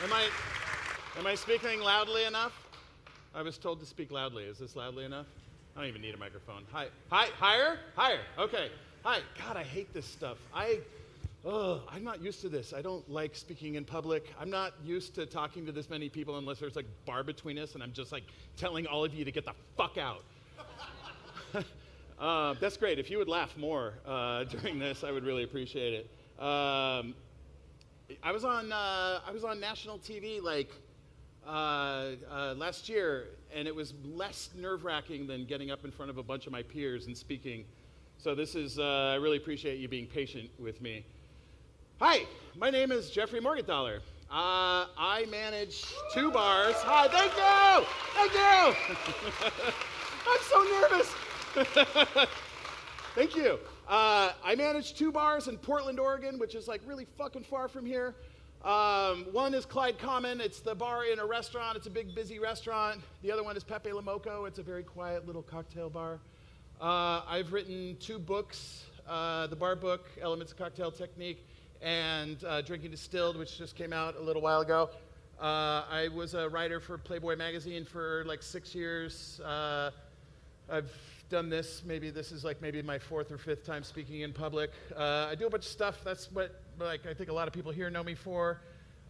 Am I speaking loudly enough? I was told to speak loudly. Is this loudly enough? I don't even need a microphone. Hi, higher? Higher, okay. Hi, God, I hate this stuff. I'm not used to this. I don't like speaking in public. I'm not used to talking to this many people unless there's like bar between us and I'm just like telling all of you to get the fuck out. That's great. If you would laugh more during this, I would really appreciate it. I was on national TV like last year, and it was less nerve-wracking than getting up in front of a bunch of my peers and speaking. So this is, I really appreciate you being patient with me. Hi, my name is Jeffrey Morgenthaler. I manage 2 bars. Hi, thank you. I'm so nervous. Thank you. I manage 2 bars in Portland, Oregon, which is like really fucking far from here. One is Clyde Common. It's the bar in a restaurant. It's a big, busy restaurant. The other one is Pepe La Moco. It's a very quiet little cocktail bar. I've written 2 books, the bar book, Elements of Cocktail Technique, and Drinking Distilled, which just came out a little while ago. I was a writer for Playboy magazine for like 6 years. I've done this, this is like maybe my 4th or 5th time speaking in public. I do a bunch of stuff. That's what like I think a lot of people here know me for.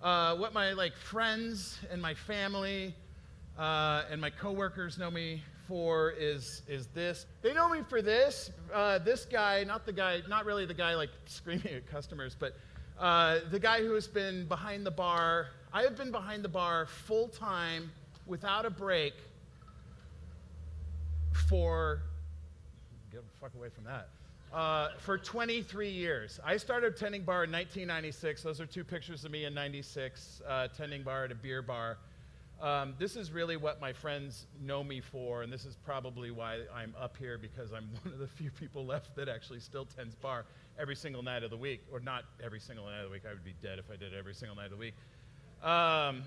What my like friends and my family and my coworkers know me for is this. They know me for this. This guy, not really the guy like screaming at customers, but the guy who has been behind the bar. I have been behind the bar full time without a break for, get the fuck away from that, for 23 years. I started tending bar in 1996. Those are 2 pictures of me in 96, tending bar at a beer bar. This is really what my friends know me for, and this is probably why I'm up here, because I'm one of the few people left that actually still tends bar every single night of the week, or not every single night of the week. I would be dead if I did it every single night of the week. I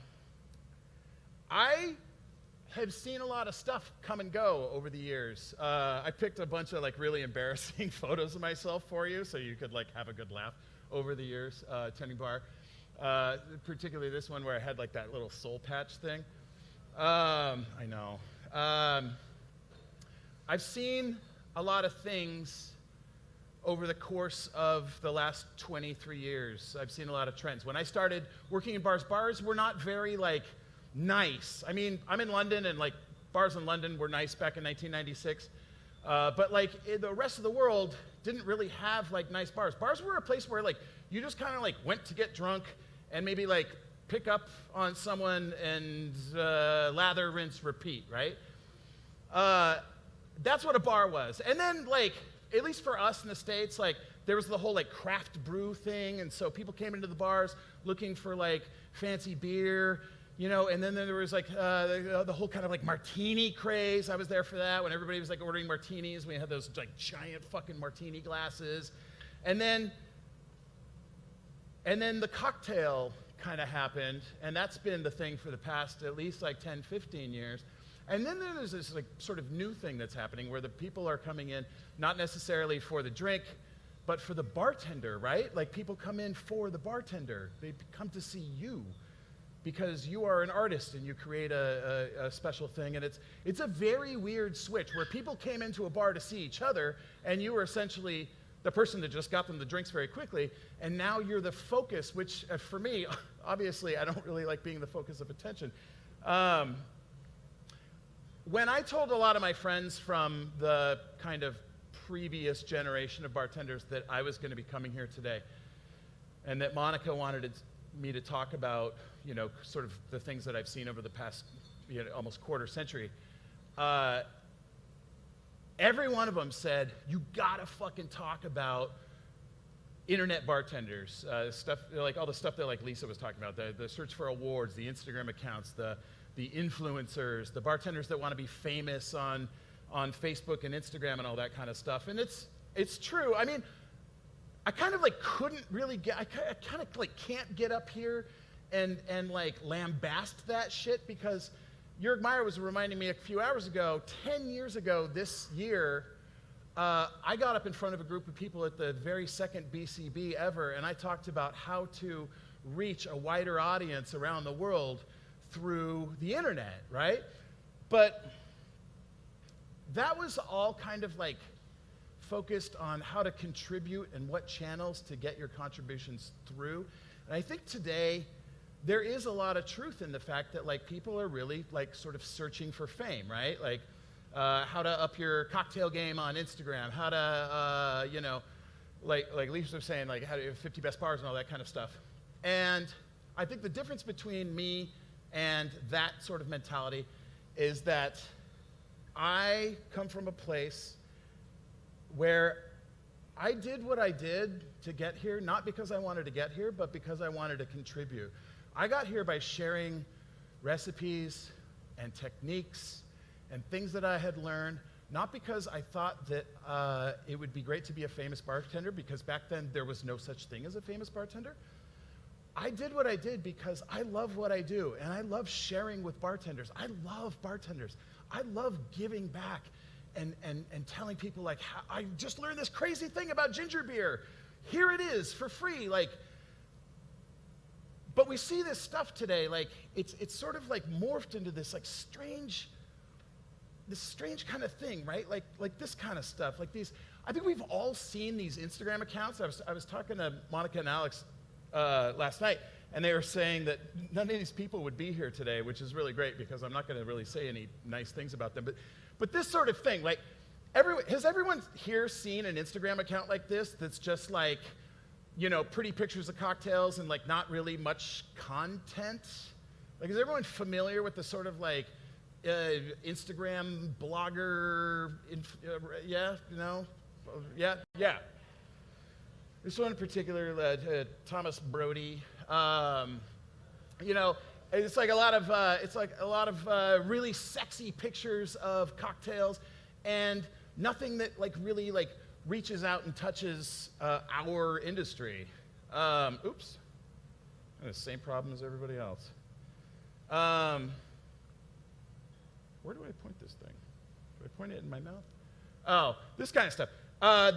have seen a lot of stuff come and go over the years. I picked a bunch of like really embarrassing photos of myself for you, so you could like have a good laugh over the years tending bar. Particularly this one where I had like that little soul patch thing. I know. I've seen a lot of things over the course of the last 23 years. I've seen a lot of trends. When I started working in bars were not very like nice. I mean, I'm in London, and like bars in London were nice back in 1996. But like the rest of the world didn't really have like nice bars. Bars were a place where like you just kind of like went to get drunk and maybe like pick up on someone and lather, rinse, repeat, right? That's what a bar was. And then like, at least for us in the States, like there was the whole like craft brew thing, and so people came into the bars looking for like fancy beer, you know, and then there was like the whole kind of like martini craze. I was there for that when everybody was like ordering martinis. We had those like giant fucking martini glasses. And then the cocktail kind of happened, and that's been the thing for the past at least like 10, 15 years. And then there's this like sort of new thing that's happening where the people are coming in not necessarily for the drink, but for the bartender, right? Like people come in for the bartender. They come to see you because you are an artist and you create a special thing. And it's a very weird switch where people came into a bar to see each other, and you were essentially the person that just got them the drinks very quickly, and now you're the focus, which for me, obviously, I don't really like being the focus of attention. When I told a lot of my friends from the kind of previous generation of bartenders that I was going to be coming here today, and that Monica wanted me to talk about, you know, sort of the things that I've seen over the past, you know, almost quarter century, every one of them said, you gotta fucking talk about internet bartenders, stuff like all the stuff that like Lisa was talking about, the search for awards, the Instagram accounts, the influencers, the bartenders that want to be famous on Facebook and Instagram and all that kind of stuff. And it's true. I mean, I kind of like couldn't really get, I kind of like can't get up here and like lambast that shit, because Jörg Meyer was reminding me a few hours ago, 10 years ago this year, I got up in front of a group of people at the very second BCB ever, and I talked about how to reach a wider audience around the world through the internet, right? But that was all kind of like focused on how to contribute and what channels to get your contributions through. And I think today there is a lot of truth in the fact that like people are really like sort of searching for fame, right? Like how to up your cocktail game on Instagram, how to, you know, like Lisa was saying, like how to have 50 best bars and all that kind of stuff. And I think the difference between me and that sort of mentality is that I come from a place where I did what I did to get here, not because I wanted to get here, but because I wanted to contribute. I got here by sharing recipes and techniques and things that I had learned, not because I thought that it would be great to be a famous bartender, because back then there was no such thing as a famous bartender. I did what I did because I love what I do, and I love sharing with bartenders. I love bartenders. I love giving back and telling people like, I just learned this crazy thing about ginger beer. Here it is for free. Like, but we see this stuff today, like it's sort of like morphed into this like strange kind of thing, right? Like this kind of stuff, like these. I think we've all seen these Instagram accounts. I was talking to Monica and Alex last night, and they were saying that none of these people would be here today, which is really great because I'm not going to really say any nice things about them. But this sort of thing, like, has everyone here seen an Instagram account like this that's just like, you know, pretty pictures of cocktails and like not really much content? Like, is everyone familiar with the sort of like Instagram blogger? Yeah, you know, yeah. This one in particular, Thomas Brody. You know, it's like a lot of really sexy pictures of cocktails, and nothing that like really like reaches out and touches our industry. Oops, I have the same problem as everybody else. Where do I point this thing? Do I point it in my mouth? Oh, this kind of stuff.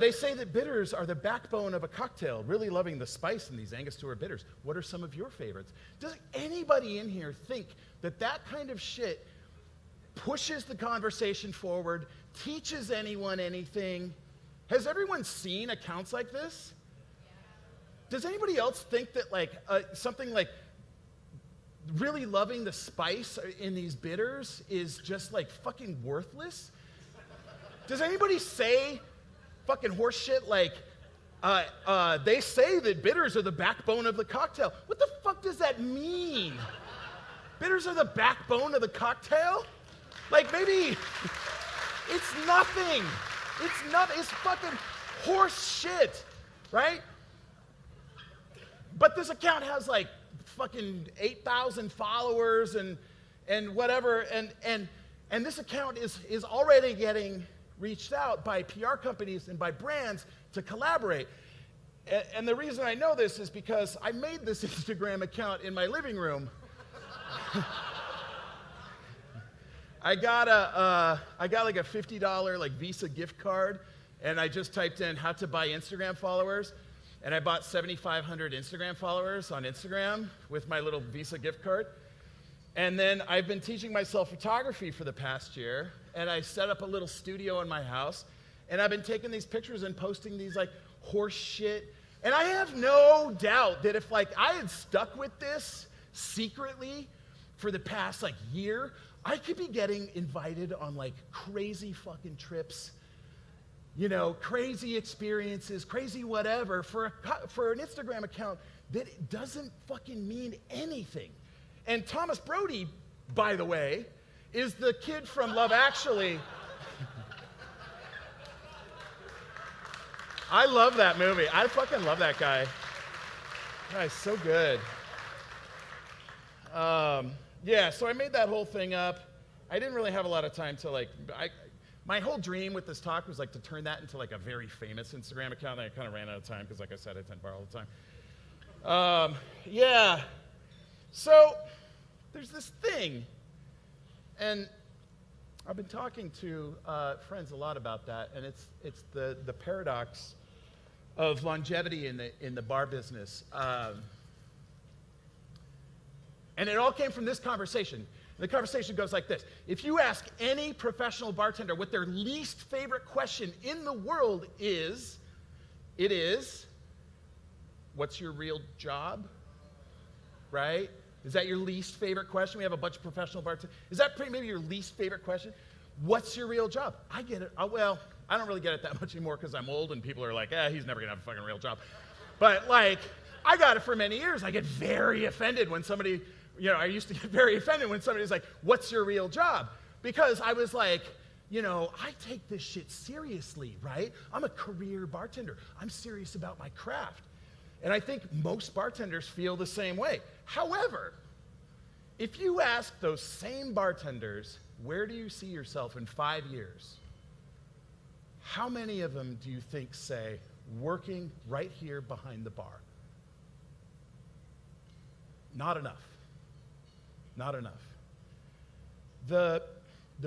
They say that bitters are the backbone of a cocktail, really loving the spice in these Angostura bitters. What are some of your favorites? Does anybody in here think that that kind of shit pushes the conversation forward, teaches anyone anything? Has everyone seen accounts like this? Does anybody else think that like something like really loving the spice in these bitters is just like fucking worthless? Does anybody say fucking horse shit like, they say that bitters are the backbone of the cocktail? What the fuck does that mean? Bitters are the backbone of the cocktail? Like, maybe it's nothing. It's fucking horse shit, right? But this account has like fucking 8,000 followers and whatever, and this account is already getting reached out by PR companies and by brands to collaborate. And the reason I know this is because I made this Instagram account in my living room. I got like a $50 like Visa gift card, and I just typed in how to buy Instagram followers, and I bought 7,500 Instagram followers on Instagram with my little Visa gift card. And then I've been teaching myself photography for the past year, and I set up a little studio in my house, and I've been taking these pictures and posting these like horse shit. And I have no doubt that if like I had stuck with this secretly for the past like year, I could be getting invited on like crazy fucking trips, you know, crazy experiences, crazy whatever for an Instagram account that doesn't fucking mean anything. And Thomas Brody, by the way, is the kid from Love Actually. I love that movie. I fucking love that guy. Guy's so good. Yeah, so I made that whole thing up. I didn't really have a lot of time to like, my whole dream with this talk was like to turn that into like a very famous Instagram account, and I kind of ran out of time because like I said, I tend to bar all the time. Yeah, so there's this thing, and I've been talking to friends a lot about that, and it's the paradox of longevity in the bar business. And it all came from this conversation. The conversation goes like this. If you ask any professional bartender what their least favorite question in the world is, it is, what's your real job? Right? Is that your least favorite question? We have a bunch of professional bartenders. Is that maybe your least favorite question? What's your real job? I get it. Well, I don't really get it that much anymore because I'm old and people are like, he's never going to have a fucking real job. But like, I got it for many years. I get very offended when somebody, I used to get very offended when somebody's like, what's your real job? Because I was like, I take this shit seriously, right? I'm a career bartender. I'm serious about my craft. And I think most bartenders feel the same way. However, if you ask those same bartenders, where do you see yourself in 5 years? How many of them do you think say, working right here behind the bar? Not enough. Not enough. The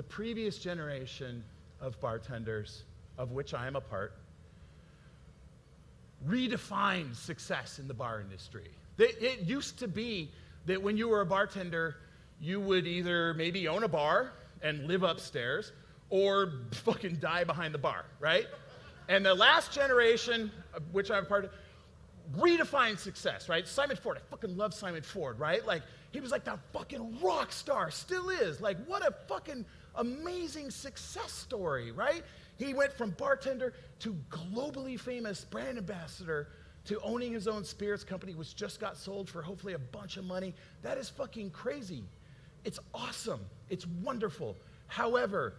previous generation of bartenders, of which I am a part, redefined success in the bar industry. It used to be that when you were a bartender, you would either maybe own a bar and live upstairs or fucking die behind the bar, right? And the last generation, of which I'm a part of, redefined success, right? Simon Ford, I fucking love Simon Ford, right? Like, he was like that fucking rock star, still is. Like, what a fucking amazing success story, right? He went from bartender to globally famous brand ambassador to owning his own spirits company, which just got sold for hopefully a bunch of money. That is fucking crazy. It's awesome. It's wonderful. However,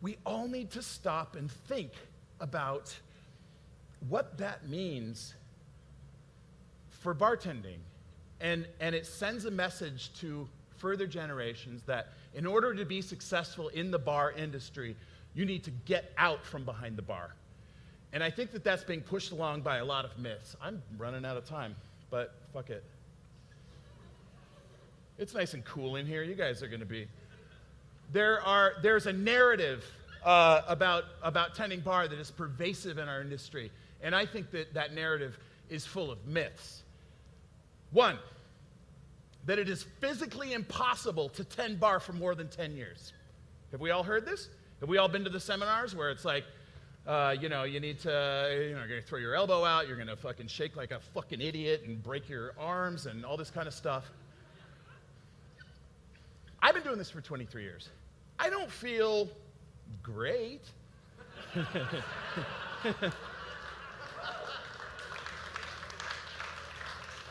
we all need to stop and think about what that means for bartending. And it sends a message to further generations that in order to be successful in the bar industry, you need to get out from behind the bar. And I think that that's being pushed along by a lot of myths. I'm running out of time, but fuck it. It's nice and cool in here. You guys are going to be. There's a narrative about tending bar that is pervasive in our industry. And I think that narrative is full of myths. One, that it is physically impossible to tend bar for more than 10 years. Have we all heard this? Have we all been to the seminars where it's like, you need to, you're going to throw your elbow out, you're going to fucking shake like a fucking idiot and break your arms and all this kind of stuff. I've been doing this for 23 years. I don't feel great.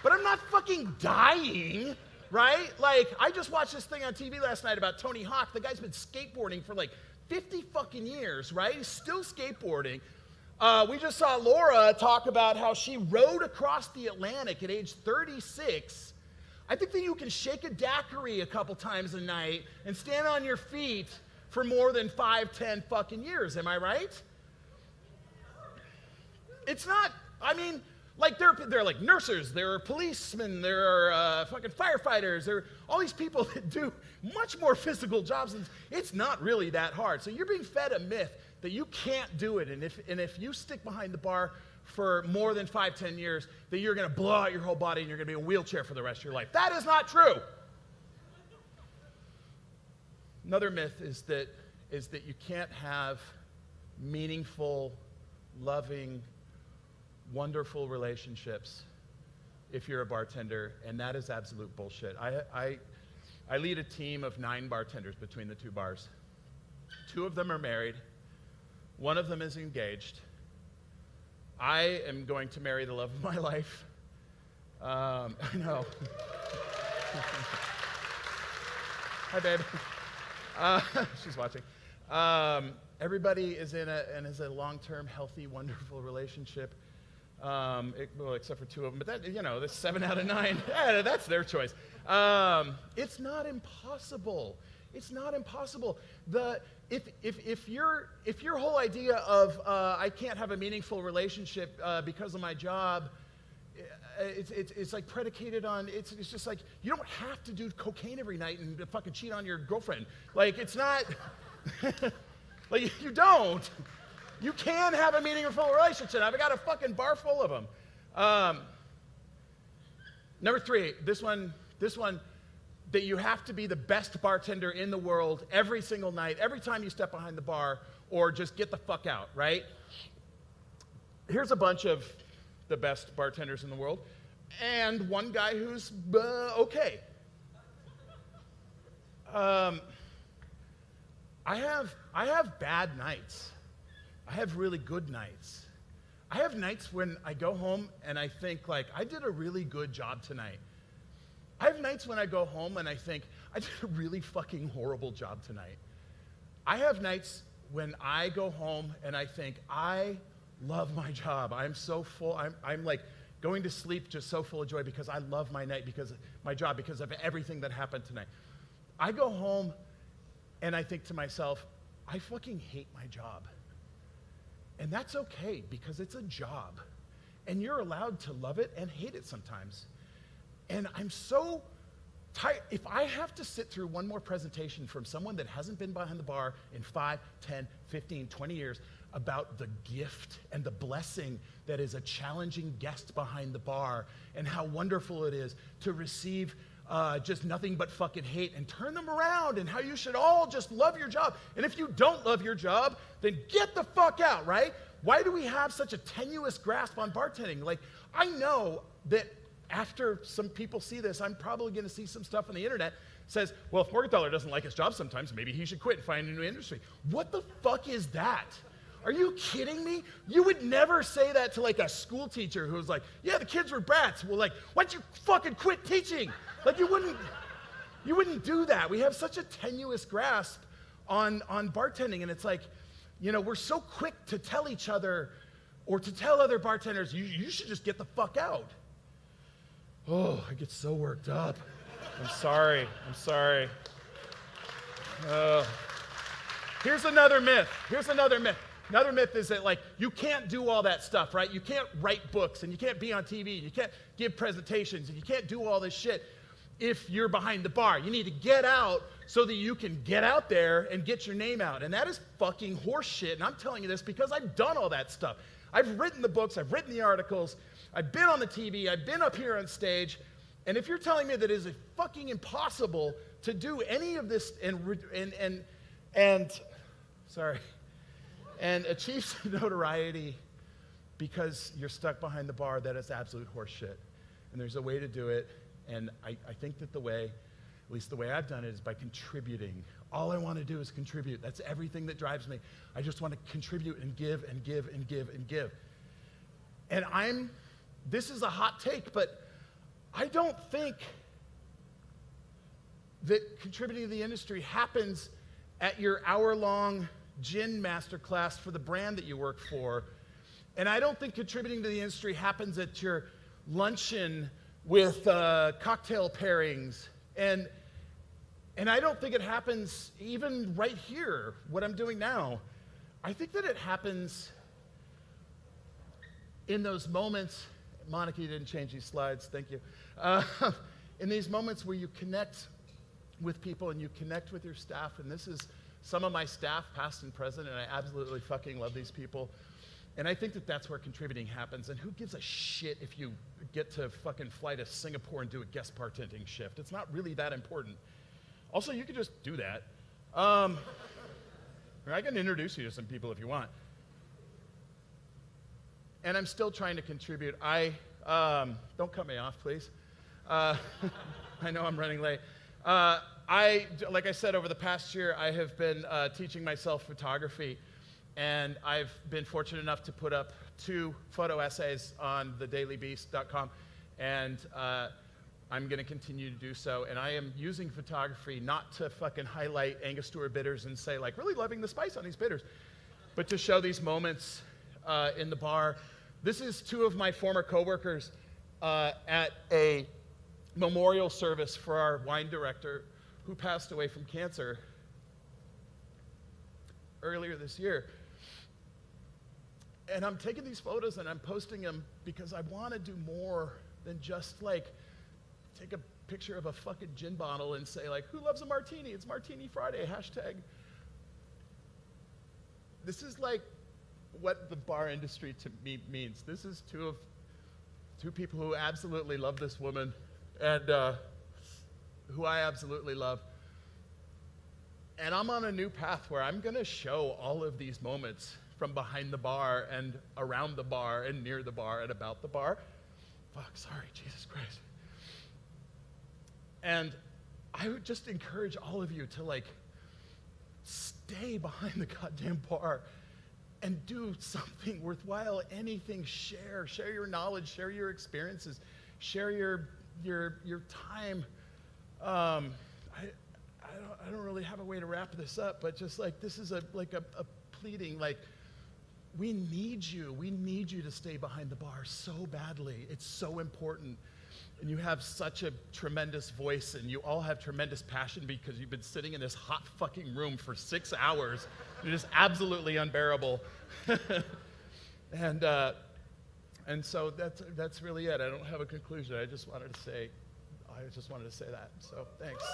But I'm not fucking dying, right? Like, I just watched this thing on TV last night about Tony Hawk. The guy's been skateboarding for like 50 fucking years, right? He's still skateboarding. We just saw Laura talk about how she rode across the Atlantic at age 36. I think that you can shake a daiquiri a couple times a night and stand on your feet for more than 5, 10 fucking years. Am I right? It's not, I mean, like they're like nurses, there are policemen, there are fucking firefighters, there are all these people that do much more physical jobs, and it's not really that hard. So you're being fed a myth that you can't do it, and if you stick behind the bar for more than 5, 10 years, that you're going to blow out your whole body and you're going to be in a wheelchair for the rest of your life. That is not true. Another myth is that you can't have meaningful, loving, wonderful relationships if you're a bartender, and that is absolute bullshit. I lead a team of 9 bartenders between the 2 bars. 2 of them are married. 1 of them is engaged. I am going to marry the love of my life. I know. Hi, babe. She's watching. Everybody is in a long-term, healthy, wonderful relationship. Well, except for 2 of them, but that's 7 out of 9. Yeah, that's their choice. It's not impossible. It's not impossible. If your whole idea of I can't have a meaningful relationship because of my job, it's like predicated on it's just like you don't have to do cocaine every night and fucking cheat on your girlfriend. Like it's not like you don't. You can have a meaningful relationship. I've got a fucking bar full of them. Number 3, this one, that you have to be the best bartender in the world every single night, every time you step behind the bar, or just get the fuck out, right? Here's a bunch of the best bartenders in the world, and one guy who's okay. I have bad nights. I have really good nights. I have nights when I go home and I think, like, I did a really good job tonight. I have nights when I go home and I think, I did a really fucking horrible job tonight. I have nights when I go home and I think, I love my job. I'm so full. I'm like going to sleep just so full of joy because I love my night, because my job, because of everything that happened tonight. I go home and I think to myself, I fucking hate my job. And that's okay, because it's a job. And you're allowed to love it and hate it sometimes. And I'm so tired. If I have to sit through one more presentation from someone that hasn't been behind the bar in 5, 10, 15, 20 years about the gift and the blessing that is a challenging guest behind the bar, and how wonderful it is to receive just nothing but fucking hate and turn them around, and how you should all just love your job. And if you don't love your job, then get the fuck out, right? Why do we have such a tenuous grasp on bartending? Like, I know that after some people see this, I'm probably going to see some stuff on the internet says, well, if Morgenthaler doesn't like his job sometimes, maybe he should quit and find a new industry. What the fuck is that? Are you kidding me? You would never say that to like a school teacher who's like, yeah, the kids were brats. Well, like, why don't you fucking quit teaching? Like, you wouldn't do that. We have such a tenuous grasp on bartending, and it's like, you know, we're so quick to tell each other or to tell other bartenders, you should just get the fuck out. Oh, I get so worked up. I'm sorry. Here's another myth. Another myth is that, like, you can't do all that stuff, right? You can't write books, and you can't be on TV, and you can't give presentations, and you can't do all this shit if you're behind the bar. You need to get out so that you can get out there and get your name out. And that is fucking horse shit. And I'm telling you this because I've done all that stuff. I've written the books, I've written the articles, I've been on the TV, I've been up here on stage. And if you're telling me that it is fucking impossible to do any of this and achieve some notoriety because you're stuck behind the bar, that is absolute horse shit. And there's a way to do it. And I think that the way, at least the way I've done it, is by contributing. All I want to do is contribute. That's everything that drives me. I just want to contribute and give and give and give and give. And this is a hot take, but I don't think that contributing to the industry happens at your hour-long gin masterclass for the brand that you work for. And I don't think contributing to the industry happens at your luncheon with cocktail pairings. And I don't think it happens even right here, what I'm doing now. I think that it happens in those moments. Monica, you didn't change these slides, thank you. In these moments where you connect with people and you connect with your staff, and this is some of my staff, past and present, and I absolutely fucking love these people. And I think that that's where contributing happens. And who gives a shit if you get to fucking fly to Singapore and do a guest bartending shift? It's not really that important. Also, you could just do that. I can introduce you to some people if you want. And I'm still trying to contribute. Don't cut me off, please. I know I'm running late. Like I said, over the past year, I have been teaching myself photography. And I've been fortunate enough to put up 2 photo essays on thedailybeast.com, and I'm going to continue to do so. And I am using photography not to fucking highlight Angostura bitters and say, like, really loving the spice on these bitters, but to show these moments in the bar. This is 2 of my former coworkers at a memorial service for our wine director who passed away from cancer earlier this year. And I'm taking these photos and I'm posting them because I want to do more than just, like, take a picture of a fucking gin bottle and say, like, who loves a martini? It's Martini Friday, hashtag. This is like what the bar industry to me means. This is 2 people who absolutely love this woman. And who I absolutely love. And I'm on a new path where I'm gonna show all of these moments from behind the bar and around the bar and near the bar and about the bar. Fuck, sorry, Jesus Christ. And I would just encourage all of you to like stay behind the goddamn bar and do something worthwhile, anything. Share your knowledge, share your experiences, share your time. I don't really have a way to wrap this up, but just like this is a pleading, like we need you to stay behind the bar so badly. It's so important. And you have such a tremendous voice, and you all have tremendous passion because you've been sitting in this hot fucking room for 6 hours. It is absolutely unbearable. And so that's really it. I don't have a conclusion. I just wanted to say that. So thanks.